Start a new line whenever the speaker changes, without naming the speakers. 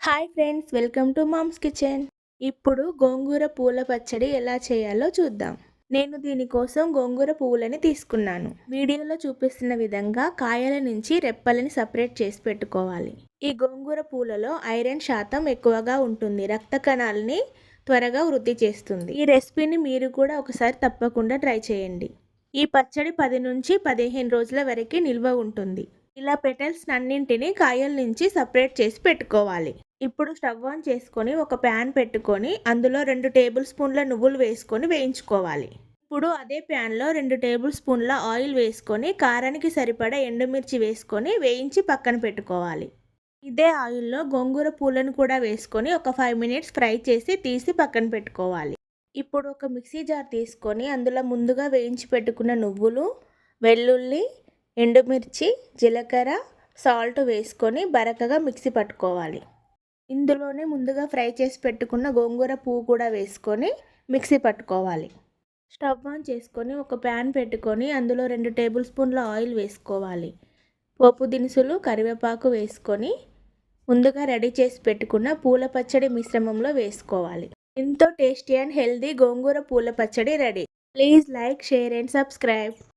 Hi friends, welcome to mom's kitchen. ఇప్పుడు గోంగూర పూల పచ్చడి ఎలా చేయాలో చూద్దాం. నేను దీనికోసం గోంగూర పువ్వులని తీసుకున్నాను. వీడియోలో చూపిస్తున్న విధంగా కాయల నుంచి రెప్పలని సపరేట్ చేసి పెట్టుకోవాలి. ఈ గోంగూర పూలలో ఐరన్ శాతం ఎక్కువగా ఉంటుంది. రక్త కణాలని త్వరగా వృద్ధి చేస్తుంది. ఈ రెసిపీని మీరు కూడా ఒకసారి తప్పకుండా ట్రై చేయండి. ఈ పచ్చడి 10 నుంచి 15 రోజుల వరకు నిల్వ ఉంటుంది. ఇలా పెటల్స్ అన్నింటినీ కాయల నుంచి సపరేట్ చేసి పెట్టుకోవాలి. ఇప్పుడు స్టవ్ ఆన్ చేసుకొని ఒక ప్యాన్ పెట్టుకొని అందులో 2 టేబుల్ స్పూన్ల నువ్వులు వేసుకొని వేయించుకోవాలి. ఇప్పుడు అదే ప్యాన్లో 2 టేబుల్ స్పూన్ల ఆయిల్ వేసుకొని కారానికి సరిపడా ఎండుమిర్చి వేసుకొని వేయించి పక్కన పెట్టుకోవాలి. ఇదే ఆయిల్లో గోంగూర పూలను కూడా వేసుకొని ఒక 5 మినిట్స్ ఫ్రై చేసి తీసి పక్కన పెట్టుకోవాలి. ఇప్పుడు ఒక మిక్సీ జార్ తీసుకొని అందులో ముందుగా వేయించి పెట్టుకున్న నువ్వులు, వెల్లుల్లి, ఎండుమిర్చి, జీలకర్ర, సాల్ట్ వేసుకొని బరకగా మిక్సీ పట్టుకోవాలి. ఇందులోనే ముందుగా ఫ్రై చేసి పెట్టుకున్న గోంగూర పువ్వు కూడా వేసుకొని మిక్సీ పట్టుకోవాలి. స్టవ్ ఆన్ చేసుకొని ఒక ప్యాన్ పెట్టుకొని అందులో 2 టేబుల్ స్పూన్ల ఆయిల్ వేసుకోవాలి. పోపు దినుసులు, కరివేపాకు వేసుకొని ముందుగా రెడీ చేసి పెట్టుకున్న పూల పచ్చడి మిశ్రమంలో వేసుకోవాలి. ఎంతో టేస్టీ అండ్ హెల్దీ గోంగూర పూల పచ్చడి ready. Please like, share and subscribe.